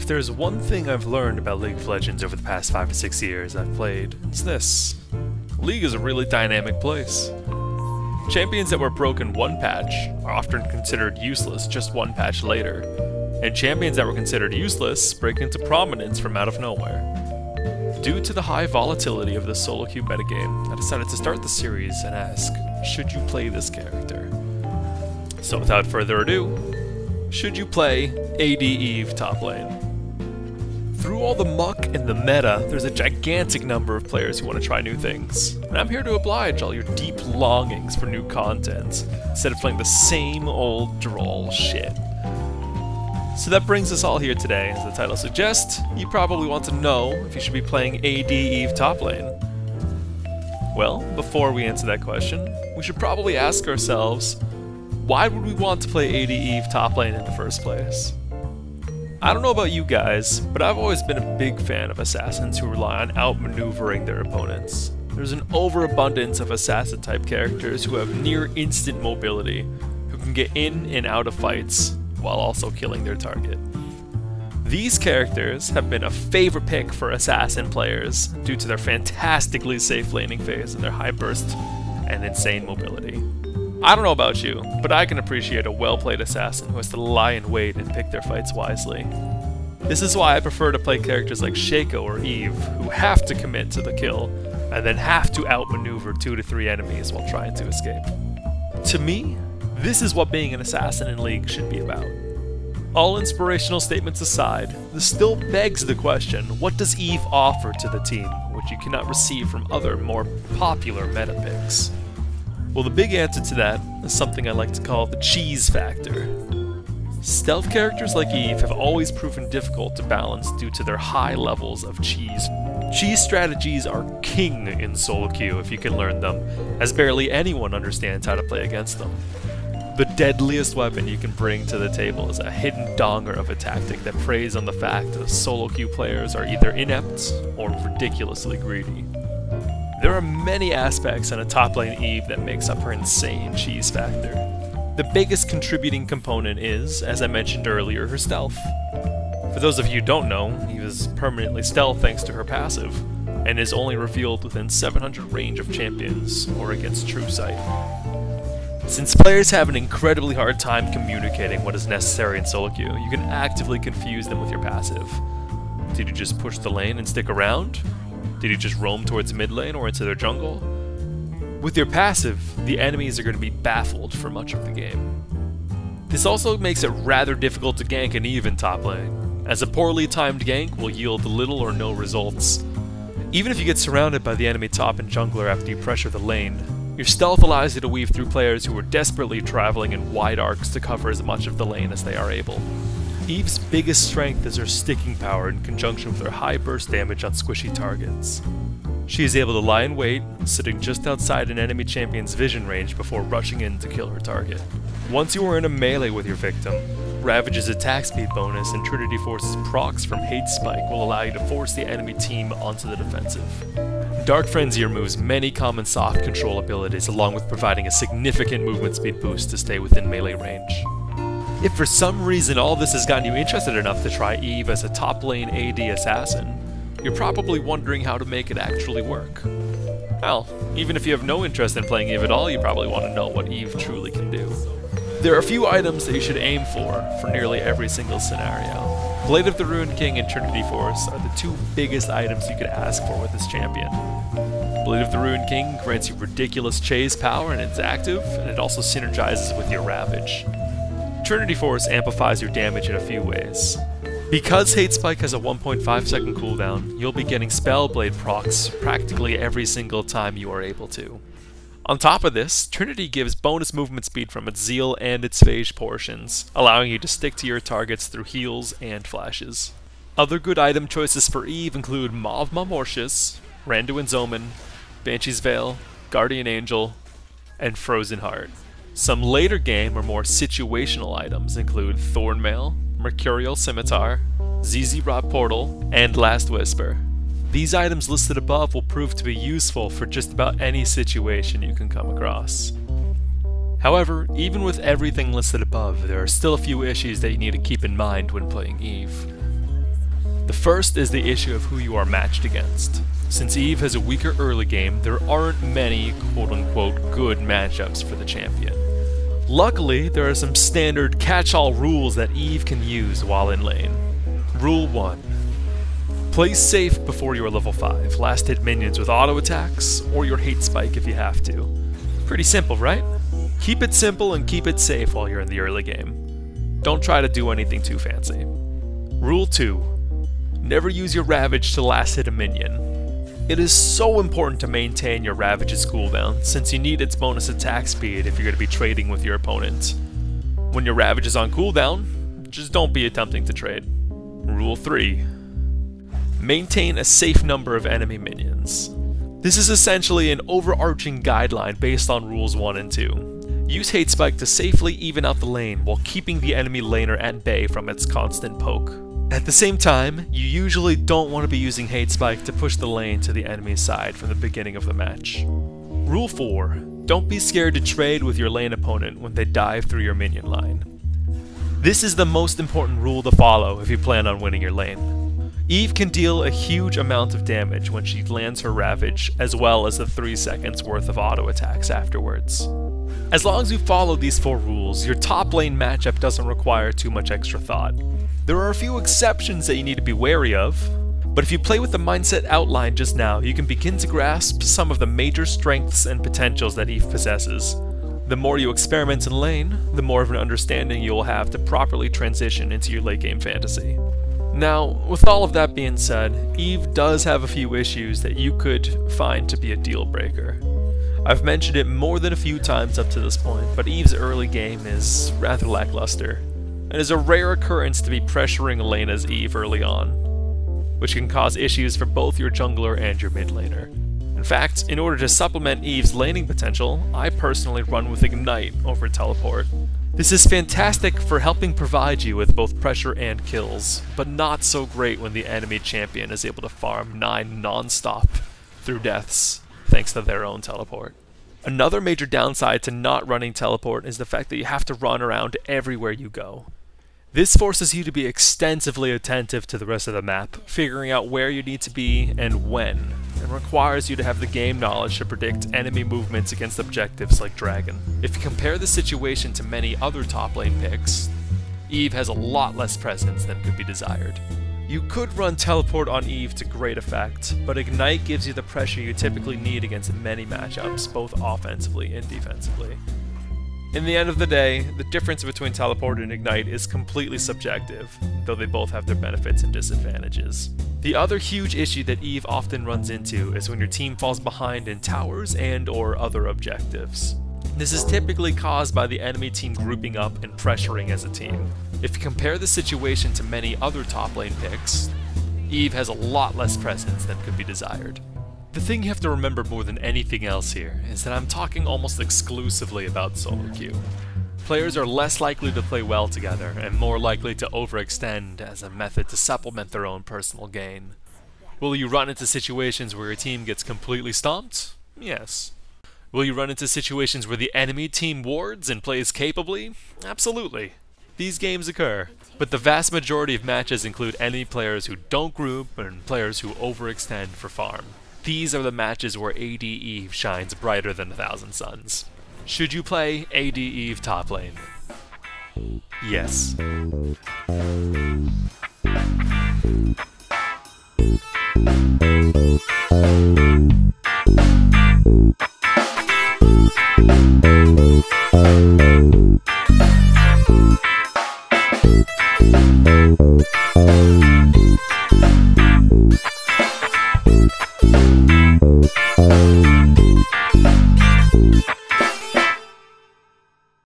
If there's one thing I've learned about League of Legends over the past 5 or 6 years I've played, it's this. League is a really dynamic place. Champions that were broken one patch are often considered useless just one patch later, and champions that were considered useless break into prominence from out of nowhere. Due to the high volatility of the solo queue metagame, I decided to start the series and ask, should you play this character? So without further ado, should you play AD Eve top lane? Through all the muck and the meta, there's a gigantic number of players who want to try new things, and I'm here to oblige all your deep longings for new content, instead of playing the same old droll shit. So that brings us all here today. As the title suggests, you probably want to know if you should be playing AD Eve top lane. Well, before we answer that question, we should probably ask ourselves, why would we want to play AD Eve top lane in the first place? I don't know about you guys, but I've always been a big fan of assassins who rely on outmaneuvering their opponents. There's an overabundance of assassin-type characters who have near-instant mobility, who can get in and out of fights, while also killing their target. These characters have been a favorite pick for assassin players due to their fantastically safe laning phase and their high burst and insane mobility. I don't know about you, but I can appreciate a well-played assassin who has to lie in wait and pick their fights wisely. This is why I prefer to play characters like Shaco or Eve, who have to commit to the kill, and then have to outmaneuver 2 to 3 enemies while trying to escape. To me, this is what being an assassin in League should be about. All inspirational statements aside, this still begs the question, what does Eve offer to the team, which you cannot receive from other, more popular meta picks? Well, the big answer to that is something I like to call the cheese factor. Stealth characters like Eve have always proven difficult to balance due to their high levels of cheese. Cheese strategies are king in solo queue if you can learn them, as barely anyone understands how to play against them. The deadliest weapon you can bring to the table is a hidden donger of a tactic that preys on the fact that solo queue players are either inept or ridiculously greedy. There are many aspects in a top lane Eve that makes up her insane cheese factor. The biggest contributing component is, as I mentioned earlier, her stealth. For those of you who don't know, Eve is permanently stealth thanks to her passive, and is only revealed within 700 range of champions, or against true sight. Since players have an incredibly hard time communicating what is necessary in solo queue, you can actively confuse them with your passive. Did you just push the lane and stick around? Did you just roam towards mid lane or into their jungle? With your passive, the enemies are going to be baffled for much of the game. This also makes it rather difficult to gank an Eve in top lane, as a poorly timed gank will yield little or no results. Even if you get surrounded by the enemy top and jungler after you pressure the lane, your stealth allows you to weave through players who are desperately traveling in wide arcs to cover as much of the lane as they are able. Eve's biggest strength is her sticking power in conjunction with her high burst damage on squishy targets. She is able to lie in wait, sitting just outside an enemy champion's vision range before rushing in to kill her target. Once you are in a melee with your victim, Ravage's attack speed bonus and Trinity Force's procs from Hate Spike will allow you to force the enemy team onto the defensive. Dark Frenzy removes many common soft control abilities along with providing a significant movement speed boost to stay within melee range. If for some reason all this has gotten you interested enough to try Eve as a top lane AD assassin, you're probably wondering how to make it actually work. Well, even if you have no interest in playing Eve at all, you probably want to know what Eve truly can do. There are a few items that you should aim for nearly every single scenario. Blade of the Ruined King and Trinity Force are the 2 biggest items you could ask for with this champion. Blade of the Ruined King grants you ridiculous chase power and it's active, and it also synergizes with your Ravage. Trinity Force amplifies your damage in a few ways. Because Hate Spike has a 1.5 second cooldown, you'll be getting Spellblade procs practically every single time you are able to. On top of this, Trinity gives bonus movement speed from its Zeal and its Phage portions, allowing you to stick to your targets through heals and flashes. Other good item choices for Eve include Mauve Mortius, Randuin's Omen, Banshee's Veil, Guardian Angel, and Frozen Heart. Some later game or more situational items include Thornmail, Mercurial Scimitar, ZZ Rot Portal, and Last Whisper. These items listed above will prove to be useful for just about any situation you can come across. However, even with everything listed above, there are still a few issues that you need to keep in mind when playing Eve. The first is the issue of who you are matched against. Since Eve has a weaker early game, there aren't many quote-unquote good matchups for the champion. Luckily, there are some standard catch-all rules that Eve can use while in lane. Rule 1. Play safe before you are level 5. Last hit minions with auto attacks, or your hate spike if you have to. Pretty simple, right? Keep it simple and keep it safe while you're in the early game. Don't try to do anything too fancy. Rule 2. Never use your Ravage to last hit a minion. It is so important to maintain your Ravage's cooldown, since you need its bonus attack speed if you're going to be trading with your opponent. When your Ravage is on cooldown, just don't be attempting to trade. Rule 3. Maintain a safe number of enemy minions. This is essentially an overarching guideline based on rules 1 and 2. Use hate spike to safely even out the lane while keeping the enemy laner at bay from its constant poke. At the same time, you usually don't want to be using hate spike to push the lane to the enemy's side from the beginning of the match. Rule 4. Don't be scared to trade with your lane opponent when they dive through your minion line. This is the most important rule to follow if you plan on winning your lane. Eve can deal a huge amount of damage when she lands her Ravage, as well as the 3 seconds worth of auto attacks afterwards. As long as you follow these 4 rules, your top lane matchup doesn't require too much extra thought. There are a few exceptions that you need to be wary of, but if you play with the mindset outlined just now, you can begin to grasp some of the major strengths and potentials that Eve possesses. The more you experiment in lane, the more of an understanding you'll have to properly transition into your late game fantasy. Now, with all of that being said, Eve does have a few issues that you could find to be a deal breaker. I've mentioned it more than a few times up to this point, but Eve's early game is rather lackluster. It is a rare occurrence to be pressuring a lane as Eve early on, which can cause issues for both your jungler and your mid laner. In fact, in order to supplement Eve's laning potential, I personally run with Ignite over Teleport. This is fantastic for helping provide you with both pressure and kills, but not so great when the enemy champion is able to farm 9 non-stop through deaths, thanks to their own teleport. Another major downside to not running Teleport is the fact that you have to run around everywhere you go. This forces you to be extensively attentive to the rest of the map, figuring out where you need to be and when, and requires you to have the game knowledge to predict enemy movements against objectives like Dragon. If you compare the situation to many other top lane picks, Eve has a lot less presence than could be desired. You could run Teleport on Eve to great effect, but Ignite gives you the pressure you typically need against many matchups, both offensively and defensively. In the end of the day, the difference between Teleport and Ignite is completely subjective, though they both have their benefits and disadvantages. The other huge issue that Eve often runs into is when your team falls behind in towers and/or other objectives. This is typically caused by the enemy team grouping up and pressuring as a team. If you compare the situation to many other top lane picks, Eve has a lot less presence than could be desired. The thing you have to remember more than anything else here is that I'm talking almost exclusively about solo queue. Players are less likely to play well together and more likely to overextend as a method to supplement their own personal gain. Will you run into situations where your team gets completely stomped? Yes. Will you run into situations where the enemy team wards and plays capably? Absolutely. These games occur, but the vast majority of matches include enemy players who don't group and players who overextend for farm. These are the matches where AD Eve shines brighter than 1,000 suns. Should you play AD Eve top lane? Yes.